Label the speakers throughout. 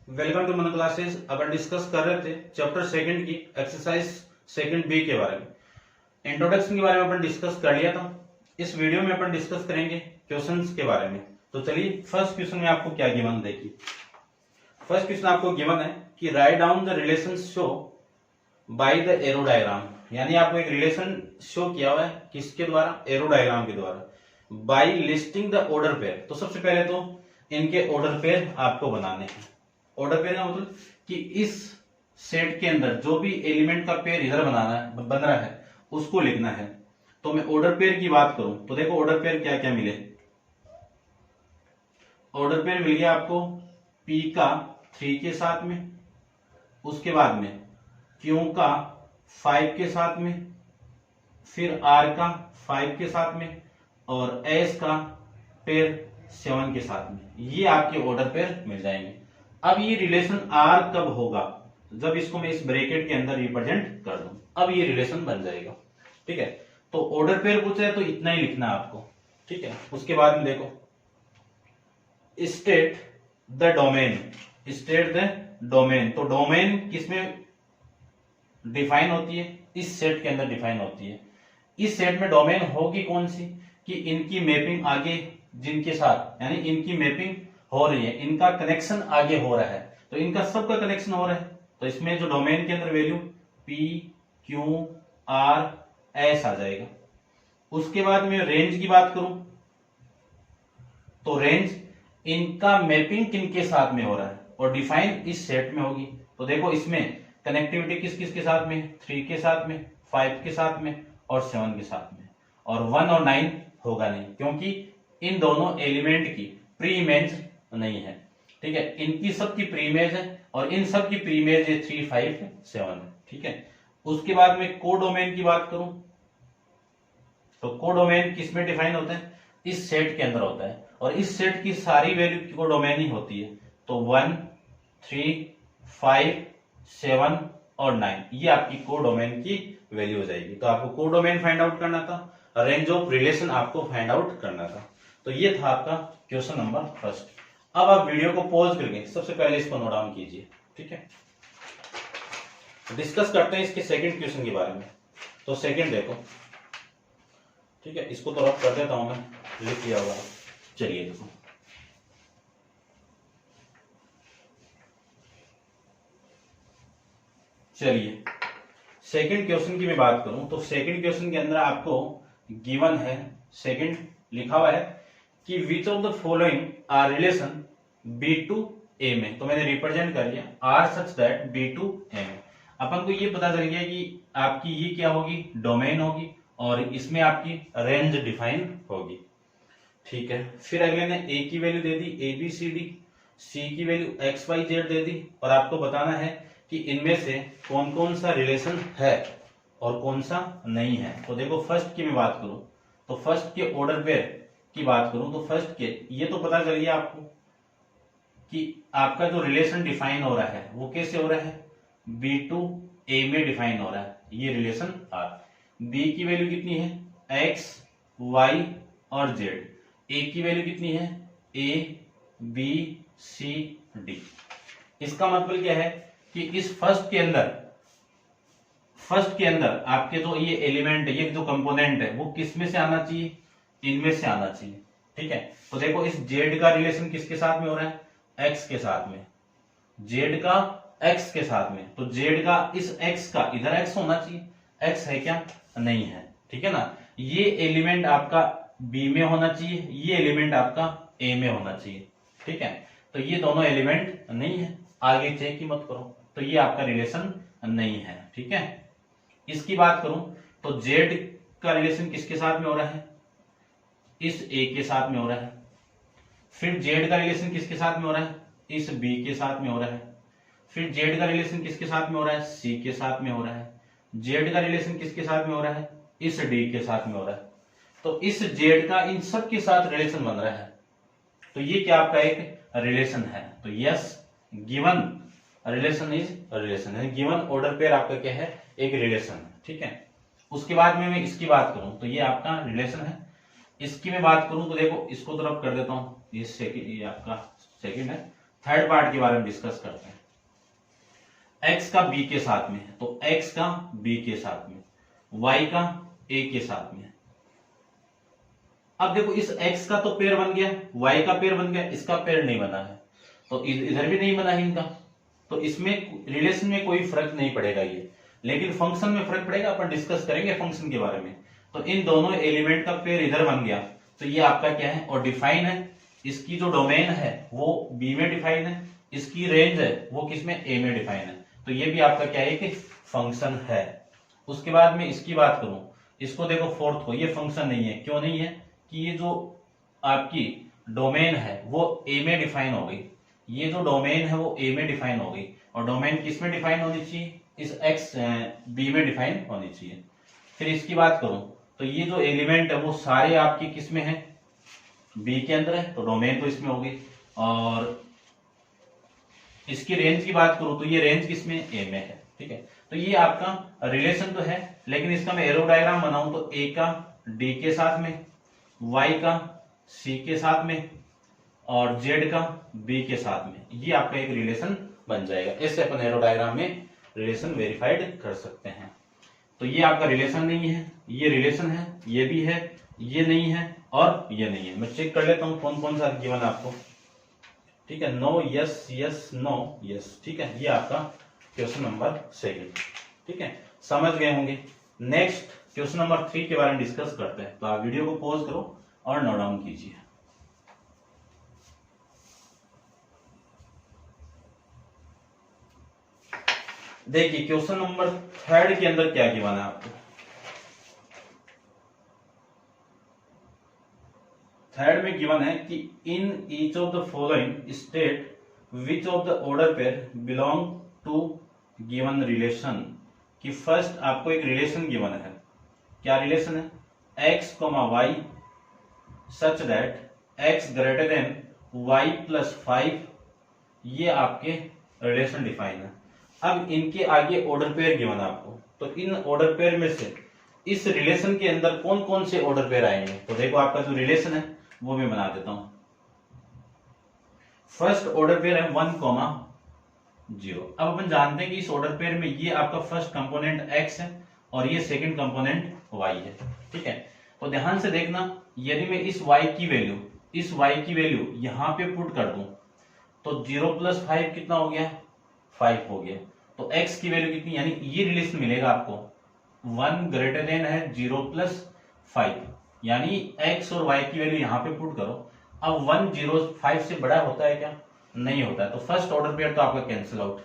Speaker 1: Welcome to मन classes. अपन discuss कर रहे थे चैप्टर सेकंड की एक्सरसाइज सेकंड बी के बारे में। इंट्रोडक्शन के बारे में अपन डिस्कस कर लिया था। इस वीडियो में अपन डिस्कस करेंगे क्वेश्चंस के बारे में। तो चलिए फर्स्ट क्वेश्चन में आपको क्या गिवन देखिए। फर्स्ट क्वेश्चन आपको गिवन है कि write down the relation show by the arrow diagram, यानी आपको एक रिलेशन शो किया हुआ है किसके द्वारा, एरो डायग्राम के द्वारा, by listing the order pair. तो सबसे पहले तो इनके ऑर्डर पेयर आपको बनाने हैं। ऑर्डर पेयर का मतलब कि इस सेट के अंदर जो भी एलिमेंट का पेयर इधर बनाना है, बन रहा है, उसको लिखना है। तो मैं ऑर्डर पेयर की बात करूं तो देखो ऑर्डर पेयर क्या क्या मिले। ऑर्डर पेयर मिल गया आपको P का 3 के साथ में, उसके बाद में Q का 5 के साथ में, फिर R का 5 के साथ में और S का पेयर 7 के साथ में। ये आपके ऑर्डर पेयर मिल जाएंगे। अब ये रिलेशन R कब होगा, जब इसको मैं इस ब्रैकेट के अंदर रिप्रेजेंट कर दूं, अब ये रिलेशन बन जाएगा। ठीक है, तो ऑर्डर पेयर पूछा है तो इतना ही लिखना है आपको। ठीक है, उसके बाद में देखो state the domain, state the domain. तो डोमेन किसमें डिफाइन होती है, इस सेट के अंदर डिफाइन होती है। इस सेट में डोमेन होगी कौन सी, कि इनकी मैपिंग आगे जिनके साथ, यानी इनकी मैपिंग हो रही है, इनका कनेक्शन आगे हो रहा है, तो इनका सबका कनेक्शन हो रहा है। तो इसमें जो डोमेन के अंदर value P Q R S आ जाएगा। उसके बाद में रेंज की बात करूं तो रेंज इनका मैपिंग किनके साथ में हो रहा है और डिफाइन इस सेट में होगी। तो देखो इसमें कनेक्टिविटी किस किस के साथ में, 3 के साथ में, 5 के साथ में और 7 के साथ में, और 1 और 9 होगा नहीं, क्योंकि इन दोनों एलिमेंट की प्री इमेज नहीं है। ठीक है, इनकी सबकी प्री इमेज है और इन सब की प्री इमेज है 3 5 7 है। ठीक है, उसके बाद में कोडोमेन की बात करूं तो कोडोमेन किस में डिफाइन होता है, इस सेट के अंदर होता है, और इस सेट की सारी वैल्यू कोडोमेन ही होती है। तो 1 3 5 7 और 9 ये आपकी कोडोमेन की वैल्यू हो जाएगी। तो आपको कोडोमेन फाइंड आउट करना था, रेंज ऑफ रिलेशन आपको फाइंड आउट करना था। तो ये था आपका क्वेश्चन नंबर फर्स्ट। अब आप वीडियो को पॉज करके सबसे पहले इसको नोट डाउन कीजिए। ठीक है, डिस्कस करते हैं इसके सेकंड क्वेश्चन के बारे में। तो सेकंड देखो, ठीक है, इसको तो रफ कर देता हूं, मैं लिख लिया होगा। चलिए देखो, चलिए सेकंड क्वेश्चन की मैं बात करूं तो सेकंड क्वेश्चन के अंदर आपको गिवन है, सेकंड लिखा हुआ है कि which of the following are relation B to A में। तो मैंने रिप्रेजेंट कर लिया R such that B to A में। अपन को ये पता चल गया कि आपकी ये क्या होगी, डोमेन होगी, और इसमें आपकी रेंज डिफाइन होगी। ठीक है, फिर अगले ने ए की वैल्यू दे दी ABCD, सी की वैल्यू XYZ दे दी, और आपको बताना है कि इनमें से कौन कौन सा रिलेशन है और कौन सा नहीं है। तो देखो फर्स्ट की मैं बात करूं तो फर्स्ट के ऑर्डर पेयर की बात करूं तो फर्स्ट के ये तो पता चल गया आपको कि आपका जो रिलेशन डिफाइन हो रहा है वो कैसे हो रहा है, B टू A में डिफाइन हो रहा है ये रिलेशन R। B की वैल्यू कितनी है, X Y और Z। A की वैल्यू कितनी है, A B C D। इसका मतलब क्या है कि इस फर्स्ट के अंदर आपके जो ये एलिमेंट है, ये जो कंपोनेंट है, वो किस में से आना चाहिए, इनमें से आना चाहिए। ठीक है, तो देखो इस Z का रिलेशन किसके साथ में हो रहा है, X के साथ में, Z का X के साथ में। तो Z का इस X का इधर X होना चाहिए, X है क्या, नहीं है। ठीक है ना, ये एलिमेंट आपका B में होना चाहिए, ये एलिमेंट आपका A में होना चाहिए। ठीक है, तो ये दोनों एलिमेंट नहीं है, आगे चेक ही मत करो, तो ये आपका रिलेशन नहीं है। ठीक है, इसकी बात करूं तो Z का रिलेशन किसके साथ में हो रहा है, इस A के साथ में हो रहा है। फिर Z का रिलेशन किसके साथ में हो रहा है, इस B के साथ में हो रहा है। फिर Z का रिलेशन किसके साथ में हो रहा है, C के साथ में हो रहा है। Z का रिलेशन किसके साथ में हो रहा है, इस D के साथ में हो रहा है। तो इस Z का इन सब के साथ रिलेशन बन रहा है, तो ये क्या आपका एक रिलेशन है। तो yes, given relation is relation है, गिवन ऑर्डर पेयर आपका क्या है, एक रिलेशन है। ठीक है, उसके बाद में मैं इसकी बात करूं तो ये आपका रिलेशन है। इसकी मैं बात करूं तो देखो इसको तरफ कर देता हूं, ये सेकंड, ये आपका सेकंड है। थर्ड पार्ट के बारे में डिस्कस करते हैं। x का b के साथ में है, तो x का b के साथ में, y का a के साथ में। अब देखो इस x का तो पेयर बन गया, y का पेयर बन गया, इसका पेयर नहीं बना है, तो इधर भी नहीं बना है इनका, तो इसमें रिलेशन में कोई फर्क नहीं पड़ेगा ये, लेकिन फंक्शन में फर्क पड़ेगा। अपन डिस्कस करेंगे फंक्शन के बारे में। तो इन दोनों एलिमेंट का पेयर इधर बन गया, तो ये आपका क्या है, और डिफाइन है। इसकी जो डोमेन है वो b में डिफाइन है, इसकी रेंज है वो किसमें, a में डिफाइन है। तो ये भी आपका क्या है कि फंक्शन है। उसके बाद में इसकी बात करूं, इसको देखो फोर्थ को, ये फंक्शन नहीं है। क्यों नहीं है, कि ये जो आपकी डोमेन है वो a में डिफाइन हो गई, ये जो डोमेन है वो a में डिफाइन हो गई, और डोमेन किस में डिफाइन होनी चाहिए, इस x b में डिफाइन होनी चाहिए। फिर इसकी बात करूं तो ये जो एलिमेंट है वो सारे आपके किस में है, b के अंदर है, तो डोमेन तो इसमें होगी। और इसकी रेंज की बात करूं तो ये रेंज किसमें, a में है। ठीक है, तो ये आपका रिलेशन तो है, लेकिन इसका मैं एरो डायग्राम बनाऊं तो a का d के साथ में, y का c के साथ में, और z का b के साथ में, ये आपका एक रिलेशन बन जाएगा। ऐसे अपन एरो डायग्राम में रिलेशन वेरीफाइड कर सकते हैं। तो ये आपका रिलेशन नहीं है, ये रिलेशन है, ये भी है, ये नहीं है और ये नहीं है। मैं चेक कर लेता हूं कौन कौन सा गिवन आपको। ठीक है, no, yes, yes, no, yes. ठीक है, ये आपका क्वेश्चन नंबर 2। ठीक है, समझ गए होंगे। नेक्स्ट क्वेश्चन नंबर 3 के बारे में डिस्कस करते हैं। तो आप वीडियो को पॉज करो और नोट डाउन कीजिए। देखिए क्वेश्चन नंबर 3 के अंदर क्या गिवन है आपको। थर्ड में गिवन है कि in each of the following state which of the order pair belong to given relation. कि फर्स्ट आपको एक रिलेशन गिवन है। क्या रिलेशन है, x, y such that x greater than y plus 5, ये आपके रिलेशन डिफाइन है। अब इनके आगे ऑर्डर पेयर गिवन है आपको, तो इन ऑर्डर पेयर में से इस रिलेशन के अंदर कौन कौन से ऑर्डर पेयर आएंगे। तो देखो आपका जो रिलेशन है वो मैं बना देता हूं। फर्स्ट ऑर्डर पेयर है 1, 0। अब अपन जानते हैं कि इस ऑर्डर पेयर में ये आपका फर्स्ट कंपोनेंट x है और ये सेकंड कंपोनेंट y है। ठीक है, तो ध्यान से देखना, यदि मैं इस y की वैल्यू यहां पे पुट कर दूं तो 0 प्लस 5 कितना हो गया, 5 हो गया। तो x की वैल्यू कितनी, यानी ये रिलेशन मिलेगा आपको 1 ग्रेटर देन है 0 प्लस 5, यानी x और y की वैल्यू यहां पे पुट करो। अब 1 0 5 से बड़ा होता है क्या, नहीं होता है, तो फर्स्ट ऑर्डर पेयर तो आपका कैंसिल आउट।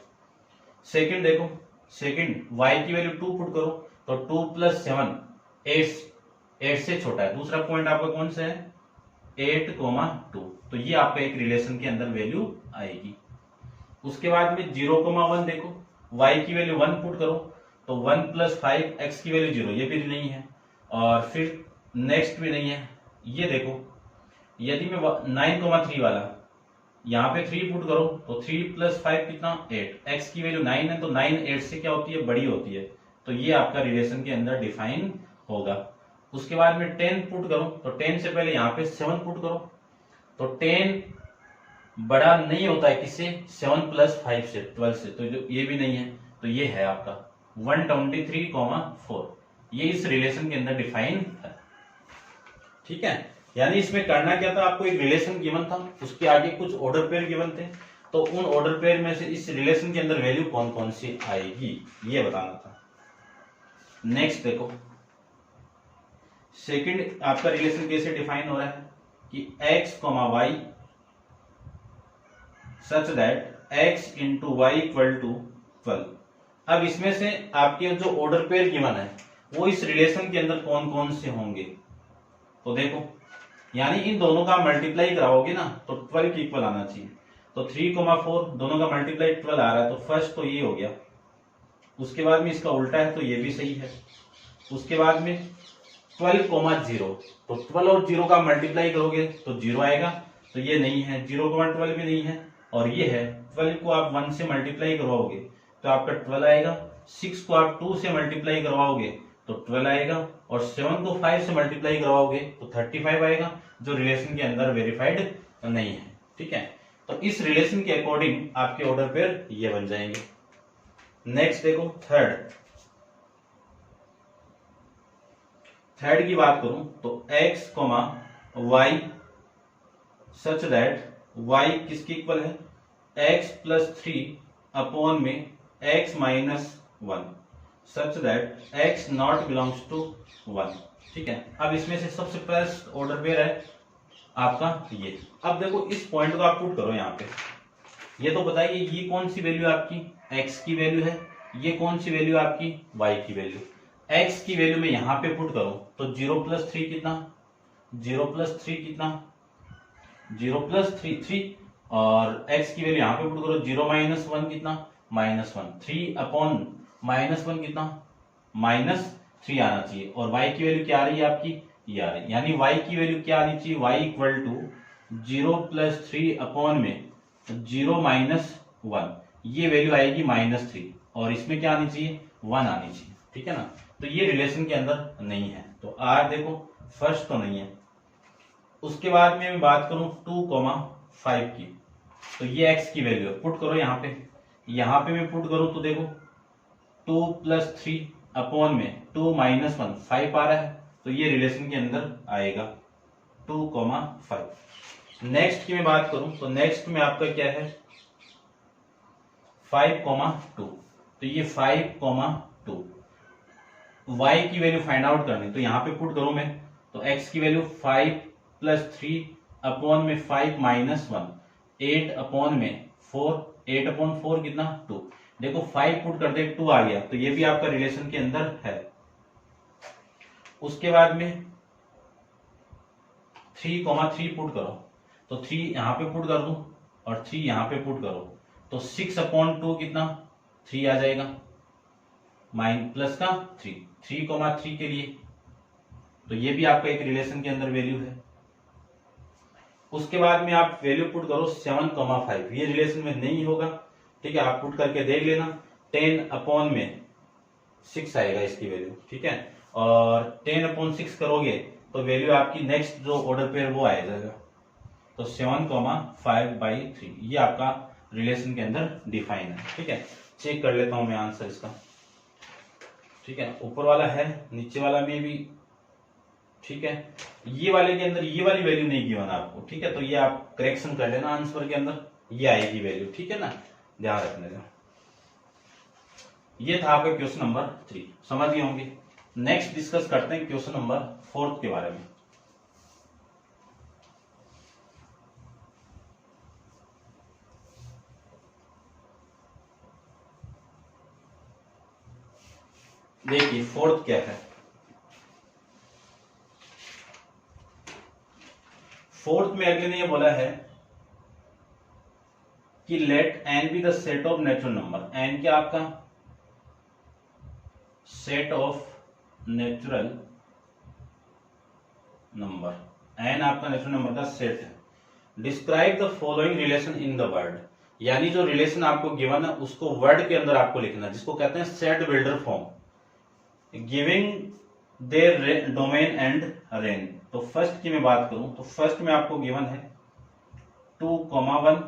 Speaker 1: सेकंड देखो, सेकंड y की वैल्यू 2 पुट करो तो 2 प्लस 7 8 से छोटा है। दूसरा पॉइंट आपका कौन सा है, 8, 2, तो ये आपका एक रिलेशन के अंदर वैल्यू आएगी। उसके बाद में 0, 1 देखो, y की वैल्यू 1 पुट करो तो 1 प्लस 5 x की वैल्यू 0, ये भी नहीं है, और फिर नेक्स्ट भी नहीं है। ये देखो, यदि मैं 9, 3 वाला यहाँ पे 3 पुट करो तो 3 प्लस 5 कितना, 8, x की वैल्यू 9 है, तो 9 8 से क्या होती है, बड़ी होती है, तो ये आपका रिलेशन के अंदर डिफाइन होगा। उसके बाद में 10 पुट करो तो 10 से पहले यहाँ पे 7 पुट करो तो 10 बड़ा नहीं होता है किससे, 7 प्लस 5 से, 12 से, तो जो ये भी नहीं है, तो ये है आपका 123, 4, ये इस रिलेशन के अंदर डिफाइन है। ठीक है, यानी इसमें करना क्या था, आपको एक रिलेशन गिवन था, उसके आगे कुछ ऑर्डर पेयर गिवन थे, तो उन ऑर्डर पेयर में से इस रिलेशन के अंदर वैल्यू कौन कौन सी आएगी ये बताना था। नेक्स्ट देखो, सेकंड आपका रिलेशन कैसे डिफाइन हो रहा है कि x, y such that x into y equal to 12। अब इसमें से आपके जो ऑर्डर पेयर गिवन है वो इस रिलेशन के अंदर कौन कौन से होंगे, तो देखो, यानी इन दोनों का मल्टीप्लाई कराओगे ना तो 12 के इक्वल आना चाहिए। तो 3, 4 दोनों का मल्टीप्लाई 12 आ रहा है, तो फर्स्ट तो ये हो गया। उसके बाद में इसका उल्टा है तो ये भी सही है। उसके बाद में 12, 0, तो 12 और 0 का मल्टीप्लाई करोगे तो 0 आएगा, तो ये नहीं है। 0, 12 भी नहीं है, और ये है। 12 को आप 1 से मल्टीप्लाई करवाओगे तो आपका 12 आएगा। 6 को आप 2 से मल्टीप्लाई करवाओगे तो 12 आएगा, और 7 को 5 से मल्टीप्लाई करवाओगे तो 35 आएगा, जो रिलेशन के अंदर वेरीफाइड नहीं है। ठीक है, तो इस रिलेशन के अकॉर्डिंग आपके ऑर्डर पेयर ये बन जाएंगे। नेक्स्ट देखो थर्ड की बात करूं तो x, y such that y किसके इक्वल है, x प्लस 3 अपॉन में x minus 1 such that x not belongs to 1। ठीक है, अब इसमें से सबसे फर्स्ट ऑर्डर पेयर है आपका ये। अब देखो इस पॉइंट को आप पुट करो यहाँ पे, ये तो बताइए ये कौन सी वैल्यू आपकी x की वैल्यू है, ये कौन सी वैल्यू आपकी y की वैल्यू। x की वैल्यू में यहाँ पे पुट करो तो 0 प्लस 3 कितना, 0 प्लस 3 कितना, 0 प्लस 3 और x की वैल्यू यहाँ पे पुट करो 0 माइनस 1 कितना, माइनस 1, 3 अपॉन माइनस 1 कितना, माइनस 3 आना चाहिए। और y की वैल्यू क्या आ रही है आपकी, ये आ रही है, यानी y की वैल्यू क्या आनी चाहिए, y equal to 0 plus 3 upon में 0 माइनस 1, ये वैल्यू आएगी माइनस 3 और इसमें क्या आनी चाहिए 1 आनी चाहिए। ठीक है ना, तो ये रिलेशन के अंदर नहीं है, तो आर देखो फर्स्ट तो नहीं है। उसके बाद में मैं बात करूं 2,5 की, तो ये x की वैल्यू है, पुट करो यहाँ पे मैं पुट करूं तो देखो 2 प्लस 3 अपॉन में 2 माइनस 1 5 आ रहा है, तो ये रिलेशन के अंदर आएगा 2,5। नेक्स्ट की मैं बात करूं तो नेक्स्ट में आपका क्या है 5,2, तो ये 5,2 y की वैल्यू फाइंड आउट करनी, तो यहाँ पे पुट करूं मैं तो x की वैल्यू 5 प्लस 3 अपॉन में 5 माइनस 1, 8 अपॉन में 4, 8 अपॉन 4 कितना 2, देखो 5 पुट कर दे 2 आ गया, तो ये भी आपका रिलेशन के अंदर है। उसके बाद में 3,3 पुट करो, तो 3 यहाँ पे पुट कर दूं और 3 यहाँ पे पुट करो, तो 6 अपॉन 2 कितना 3 आ जाएगा, माइन प्लस का 3,3 के लिए, तो ये भी आपका एक रिलेशन के अंदर वैल्यू है। उसके बाद में आप वैल्यू पुट करो 7,5, ये रिलेशन में नहीं होगा, ठीक है, आप पुट करके देख लेना, 10 अपॉन में 6 आएगा इसकी वैल्यू। ठीक है, और 10 अपॉन 6 करोगे तो वैल्यू आपकी नेक्स्ट जो ऑर्डर पेयर वो आ जाएगा, तो 7,5/3 ये आपका रिलेशन के अंदर डिफाइन है। ठीक है, चेक कर लेता हूं मैं आंसर इसका। ठीक है, ऊपर वाला है, नीचे वाला में भी ठीक है, ये वाले के अंदर ये वाली वैल्यू नहीं गिवन आपको। ठीक है, तो ये आप करेक्शन कर लेना आंसर के अंदर, ये आएगी वैल्यू। ठीक है ना, ध्यान रखने का। ये था आपका क्वेश्चन नंबर 3, समझ गए होंगे। नेक्स्ट डिस्कस करते हैं क्वेश्चन नंबर 4 के बारे में। देखिए 4th क्या है, 4th में अगले ने ये बोला है कि let n be the set of natural number. n क्या आपका set of natural number, n आपका नेचुरल नंबर का सेट है। Describe the following relation in the word, यानी जो रिलेशन आपको गिवन है उसको वर्ड के अंदर आपको लिखना है, जिसको कहते हैं set builder form, giving their domain and range. तो फर्स्ट की मैं बात करूं तो फर्स्ट में आपको गिवन है 2,1,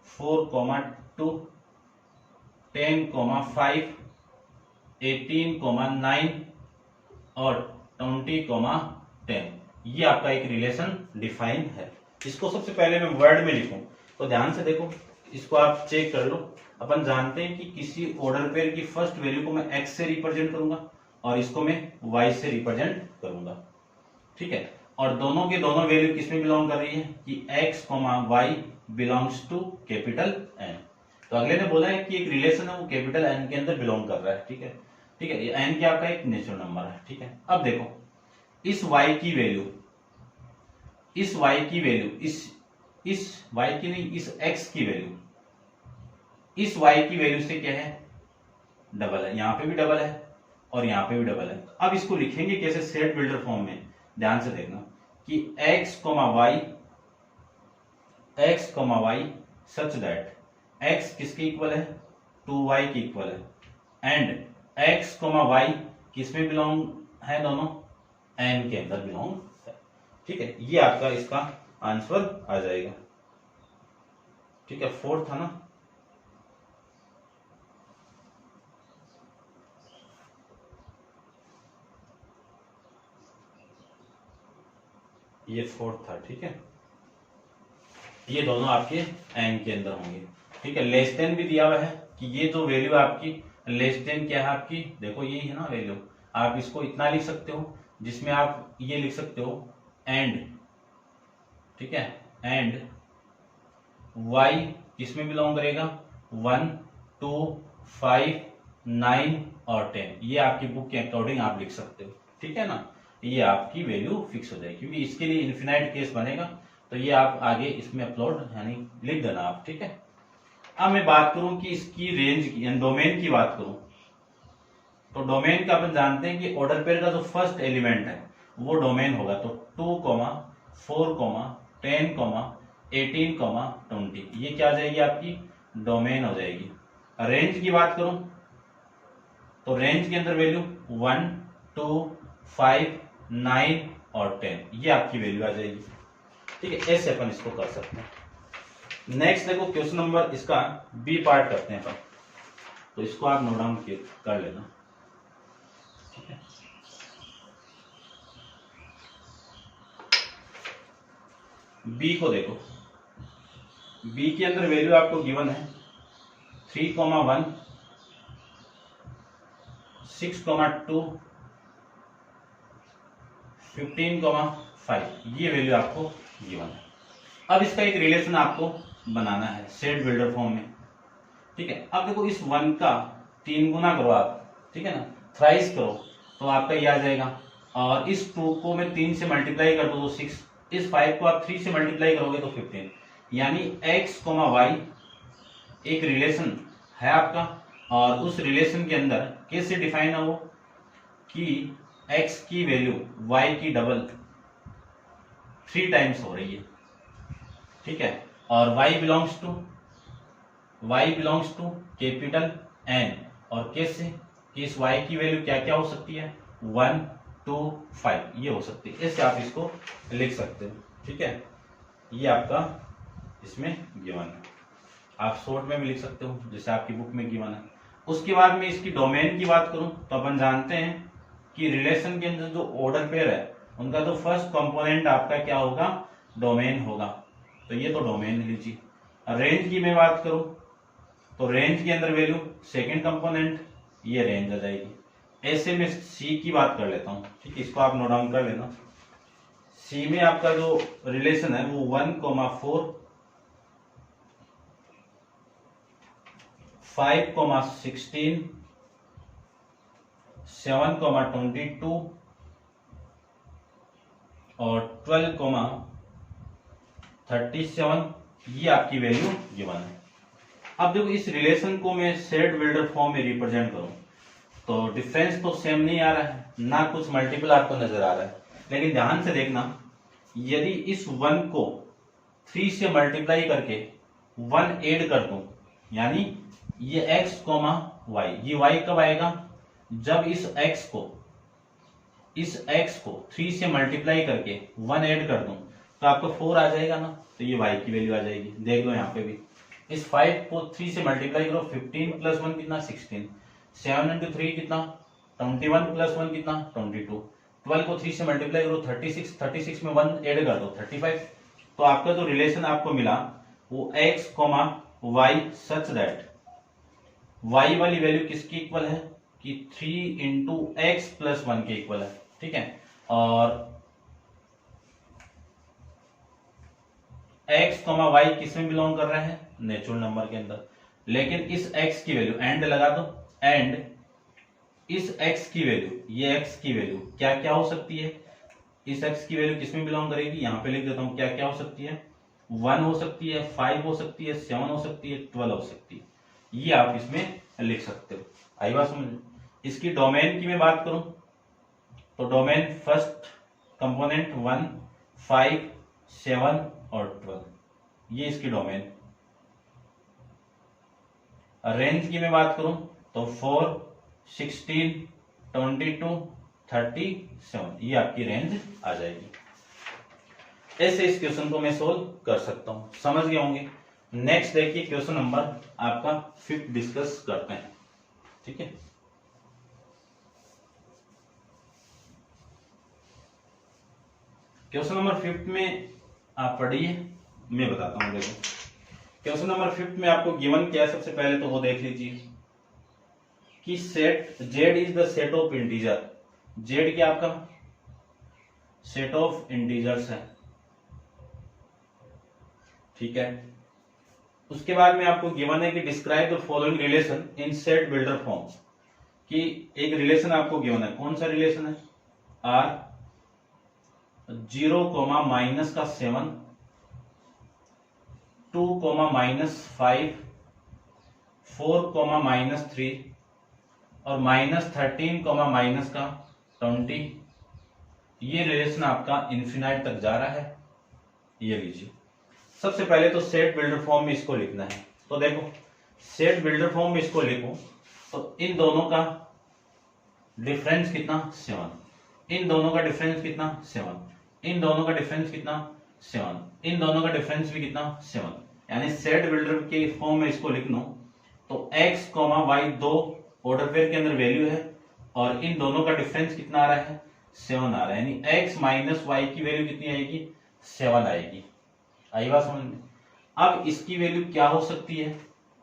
Speaker 1: 4,2, 10,5, 18,9 और 20,10, ये आपका एक रिलेशन डिफाइन है। इसको सबसे पहले मैं वर्ड में लिखूं तो ध्यान से देखो, इसको आप चेक कर लो। अपन जानते हैं कि किसी ऑर्डर पेयर की फर्स्ट वैल्यू को मैं x से रिप्रेजेंट करूंगा और इसको मैं y से रिप्रेजेंट करूंगा। ठीक है, और दोनों के दोनों वैल्यू किसमें बिलोंग कर रही है कि x, y belongs to capital N। तो अगले ने बोला है कि एक रिलेशन है वो कैपिटल N के अंदर बिलोंग कर रहा है। ठीक है, ठीक है, ये N क्या आपका एक नेचुरल नंबर है। ठीक है, अब देखो इस y की वैल्यू, इस y की वैल्यू, इस y की नहीं, इस x की वैल्यू, इस y की वैल्यू से क्या है डबल है, यहां पे भी डबल है और यहां पे भी डबल है। अब इसको लिखेंगे कैसे सेट बिल्डर फॉर्म में, ध्यान से देखना कि x, y such that x किसके इक्वल है 2y के इक्वल है, एंड x, y किसमें बिलोंग है दोनों n के अंदर बिलोंग है। ठीक है, ये आपका इसका आंसर आ जाएगा। ठीक है, 4 था ना, ये 4 था। ठीक है, ये दोनों आपके एंड के अंदर होंगे। ठीक है, लेस देन भी दिया हुआ है कि ये जो वैल्यू आपकी लेस देन क्या है आपकी, देखो यही है ना वैल्यू, आप इसको इतना लिख सकते हो जिसमें आप ये लिख सकते हो एंड। ठीक है, एंड y किसमें बिलोंग करेगा, 1 2 5 9 और 10, ये आपकी बुक के अकॉर्डिंग आप लिख सकते हो। ठीक है ना, ये आपकी वैल्यू फिक्स हो जाएगी क्योंकि इसके लिए इन्फिनाइट केस बनेगा, तो ये आप आगे इसमें अपलोड यानी लिख देना आप। ठीक है, अब मैं बात करूं कि इसकी रेंज की यानी डोमेन की बात करूं, तो डोमेन का अपन जानते हैं कि ऑर्डर पेयर का जो फर्स्ट एलिमेंट है वो डोमेन होगा। तो 2, 4, 10, 18, 20, ये क्या आ जाएगी आपकी डोमेन हो जाएगी। रेंज की बात करूं तो रेंज के अंदर वैल्यू 1 2 5 9 और 10, ये आपकी वैल्यू आ जाएगी। ठीक है, ऐसे अपन इसको कर सकते हैं। नेक्स्ट देखो क्वेश्चन नंबर इसका बी पार्ट करते हैं अपन, तो इसको आप नोट डाउन कर लेना। ठीक है, बी को देखो, बी के अंदर वैल्यू आपको गिवन है 3, 1 6, 2 15, 5, ये वैल्यू आपको गिवन है। अब इसका एक रिलेशन आपको बनाना है सेट बिल्डर फॉर्म में। ठीक है, अब देखो इस 1 का 3 गुना करो आप, ठीक है ना, थ्राइस करो तो आपका ये आ जाएगा, और इस 2 को मैं 3 से मल्टीप्लाई कर दो तो 6, इस 5 को आप 3 से मल्टीप्लाई करोगे तो 15, यानी x, y एक रिलेशन है आपका, और उस रिलेशन के अंदर कैसे डिफाइन है वो कि x की वैल्यू y की डबल 3 टाइम्स हो रही है। ठीक है, और y belongs to capital N, और कैसे कि इस y की वैल्यू क्या क्या हो सकती है 1 2 5, ये हो सकती है, ऐसे आप इसको लिख सकते हो। ठीक है, ये आपका इसमें गिवन है, आप शॉर्ट में भी लिख सकते हो जैसे आपकी बुक में गिवन है। उसके बाद में इसकी डोमेन की बात करूं तो अपन जानते हैं कि रिलेशन के अंदर जो ऑर्डर पेयर है उनका तो फर्स्ट कंपोनेंट आपका क्या होगा डोमेन होगा, तो ये तो डोमेन लीजिए। रेंज की मैं बात करूं तो रेंज के अंदर वैल्यू सेकंड कंपोनेंट, ये रेंज आ जाएगी। ऐसे में सी की बात कर लेता हूं। ठीक है, इसको आप नोट डाउन कर लेना। सी में आपका जो रिलेशन है वो 1, 4 5, 16 7, 22 और 12, 37, ये आपकी वैल्यू गिवन है। अब देखो इस रिलेशन को मैं सेट बिल्डर फॉर्म में रिप्रेजेंट करूं तो डिफरेंस तो सेम नहीं आ रहा है, ना कुछ मल्टीपल आपको नजर आ रहा है, लेकिन ध्यान से देखना, यदि इस 1 को 3 से मल्टीप्लाई करके 1 ऐड कर दूं, यानी ये x, y, ये y कब आएगा जब इस x को 3 से मल्टीप्लाई करके 1 ऐड कर दूं तो आपको 4 आ जाएगा ना, तो ये y की वैल्यू आ जाएगी। देख लो यहाँ पे भी इस 5 को 3 से मल्टीप्लाई करो, 15 + 1 कितना 16, 7 × 3 कितना 21 + 1 कितना 22, 12 को 3 से मल्टीप्लाई करो 36, 36 में 1 ऐड कर दो 35, तो आपका जो रिलेशन आपको मिला वो x, y such that y वाली वैल्यू किसकी इक्वल है कि 3 × x + 1 के इक्वल है। ठीक है, और x, y किस में बिलोंग कर रहा है नेचुरल नंबर के अंदर, लेकिन इस x की वैल्यू एंड लगा दो, एंड इस x की वैल्यू, ये x की वैल्यू क्या क्या हो सकती है, इस x की वैल्यू किस में बिलोंग करेगी, यहां पे लिख देता हूं क्या क्या हो सकती है, 1 हो सकती है, 5 हो सकती है, 7 हो सकती है, 12 हो सकती है, ये आप इसमें लिख सकते हो। आई बात समझ। इसकी डोमेन की मैं बात करूं तो डोमेन फर्स्ट कंपोनेंट 1 5 7 और 12, ये इसकी डोमेन। रेंज की मैं बात करूं तो 4 16 22 37, ये आपकी रेंज आ जाएगी। ऐसे इस क्वेश्चन को मैं सोल्व कर सकता हूं, समझ गए होंगे। नेक्स्ट देखिए क्वेश्चन नंबर आपका 5 डिस्कस करते हैं, ठीक है। क्वेश्चन नंबर 5 में आप पढ़िए, मैं बताता हूं। देखो क्वेश्चन नंबर 5 में आपको गिवन क्या है, सबसे पहले तो वो देख लीजिए कि set Z is the set of integer. Z क्या आपका सेट ऑफ इंटीजर्स है, ठीक है। उसके बाद में आपको गिवन है कि describe the following relation in set builder form, कि एक रिलेशन आपको गिवन है। कौन सा रिलेशन है? आर 0, माइनस का 7, 2, -5, 4, -3 और -13, माइनस का 20। ये रिलेशन आपका इन्फिनाइट तक जा रहा है। ये लीजिए, सबसे पहले तो सेट बिल्डर फॉर्म में इसको लिखना है। तो देखो सेट बिल्डर फॉर्म में इसको लिखो तो इन दोनों का डिफरेंस कितना 7, इन दोनों का डिफरेंस कितना 7, इन दोनों का डिफरेंस कितना 7, इन दोनों का डिफरेंस भी कितना 7। यानी सेट बिल्डर के फॉर्म में इसको लिख लो तो x, y दो ऑर्डर पेयर के अंदर वैल्यू है और इन दोनों का डिफरेंस कितना आ रहा है 7 आ रहा है। यानी x माइनस वाई की वैल्यू कितनी आएगी 7 आएगी। आई बात समझ में? अब इसकी वैल्यू क्या हो सकती है?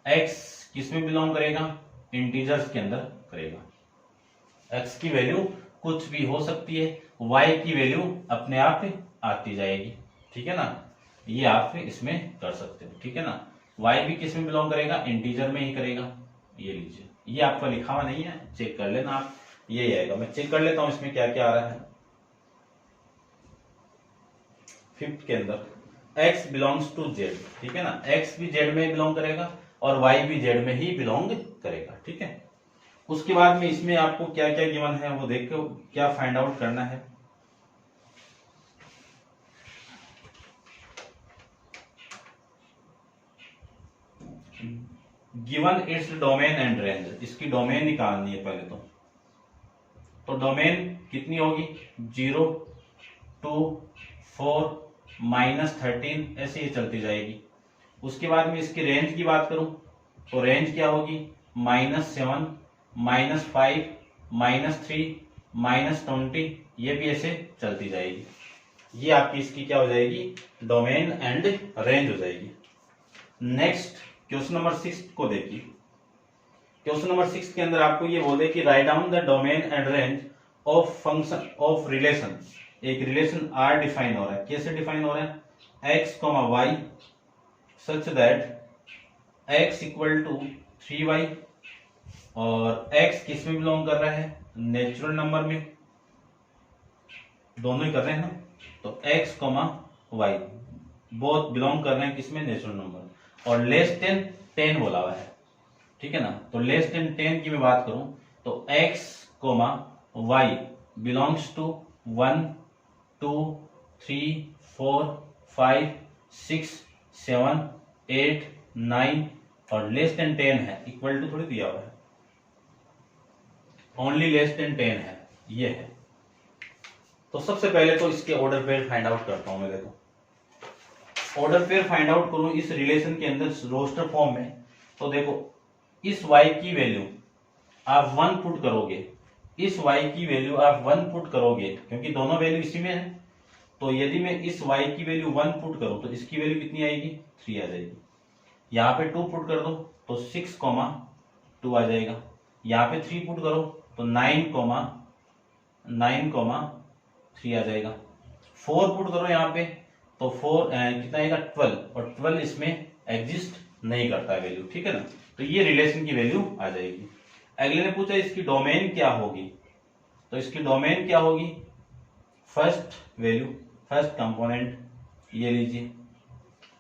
Speaker 1: x किसमें बिलोंग करेगा? इंटीजर्स के अंदर करेगा। x की वैल्यू कुछ भी हो सकती है, y की वैल्यू अपने आप आती जाएगी, ठीक है ना। ये आप इसमें कर सकते हो, ठीक है ना। y भी किसमें बिलोंग करेगा? इंटीजर में ही करेगा। ये लीजिए, ये आपका लिखा हुआ नहीं है, चेक कर लेना आप, यही आएगा। मैं चेक कर लेता हूं इसमें क्या क्या आ रहा है। 5th के अंदर x बिलोंग्स टू z, ठीक है ना। x भी z में बिलोंग करेगा और y भी z में ही बिलोंग करेगा, ठीक है। उसके बाद में इसमें आपको क्या क्या गिवन है वो देखो, क्या फाइंड आउट करना है। Given its domain and range, इसकी डोमेन निकालनी है पहले तो डोमेन कितनी होगी 0, 2, 4, -13 ऐसे ही चलती जाएगी। उसके बाद में इसकी रेंज की बात करूं तो रेंज क्या होगी -7, -5, -3, -20, ये भी ऐसे चलती जाएगी। ये आपकी इसकी क्या हो जाएगी डोमेन एंड रेंज हो जाएगी। नेक्स्ट क्वेश्चन नंबर 6 को देखिए। क्वेश्चन नंबर 6 के अंदर आपको ये बोले कि write down the domain and range of function of relation. एक रिलेशन आर डिफाइन हो रहा है, कैसे डिफाइन हो रहा है x, y such that x equal to 3y और x किस में बिलोंग कर रहा है नेचुरल नंबर में, दोनों ही कर रहे हैं ना। तो x, y बोथ बिलोंग कर रहे हैं किसमें नेचुरल नंबर और लेस देन 10 बोला हुआ है, ठीक है ना। तो लेस देन 10 की मैं बात करूं तो x, y बिलोंग्स टू 1, 2, 3, 4, 5, 6, 7, 8, 9 और लेस देन 10 है, इक्वल टू थोड़ी दिया हुआ है, ओनली लेस देन 10 है, ये है। तो सबसे पहले तो इसके ऑर्डर पेयर फाइंड आउट करता हूं मैं। देखो ऑर्डर पेयर फाइंड आउट करूं इस रिलेशन के अंदर रोस्टर फॉर्म में, तो देखो इस y की वैल्यू आप 1 पुट करोगे, इस y की वैल्यू आप 1 पुट करोगे क्योंकि दोनों वैल्यू इसी में है। तो यदि मैं इस y की वैल्यू 1 पुट करूं तो इसकी वैल्यू कितनी आएगी 3 आ जाएगी। यहाँ पे 2 पुट कर दो तो 6, 2 आ जाएगा। यहाँ पे 3 पुट करो तो 9, 3 आ जाएगा। 4 पुट करो यहाँ पे तो 4 कितना आएगा 12 और 12 इसमें एग्जिस्ट नहीं करता है वैल्यू, ठीक है ना। तो ये रिलेशन की वैल्यू आ जाएगी। अगले ने पूछा इसकी डोमेन क्या होगी, तो इसकी डोमेन क्या होगी फर्स्ट वैल्यू, फर्स्ट कंपोनेंट, ये लीजिए।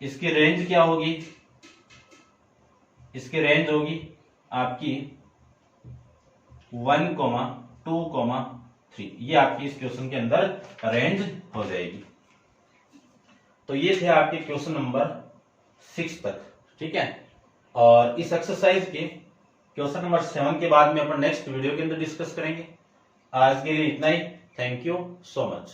Speaker 1: इसकी रेंज क्या होगी, इसकी रेंज होगी आपकी 1, 2, 3, ये आपकी इस क्वेश्चन के अंदर रेंज हो जाएगी। तो ये थे आपके क्वेश्चन नंबर 6 तक, ठीक है। और इस एक्सरसाइज के क्वेश्चन नंबर 7 के बाद में अपन नेक्स्ट वीडियो के अंदर डिस्कस करेंगे। आज के लिए इतना ही। Thank you so much.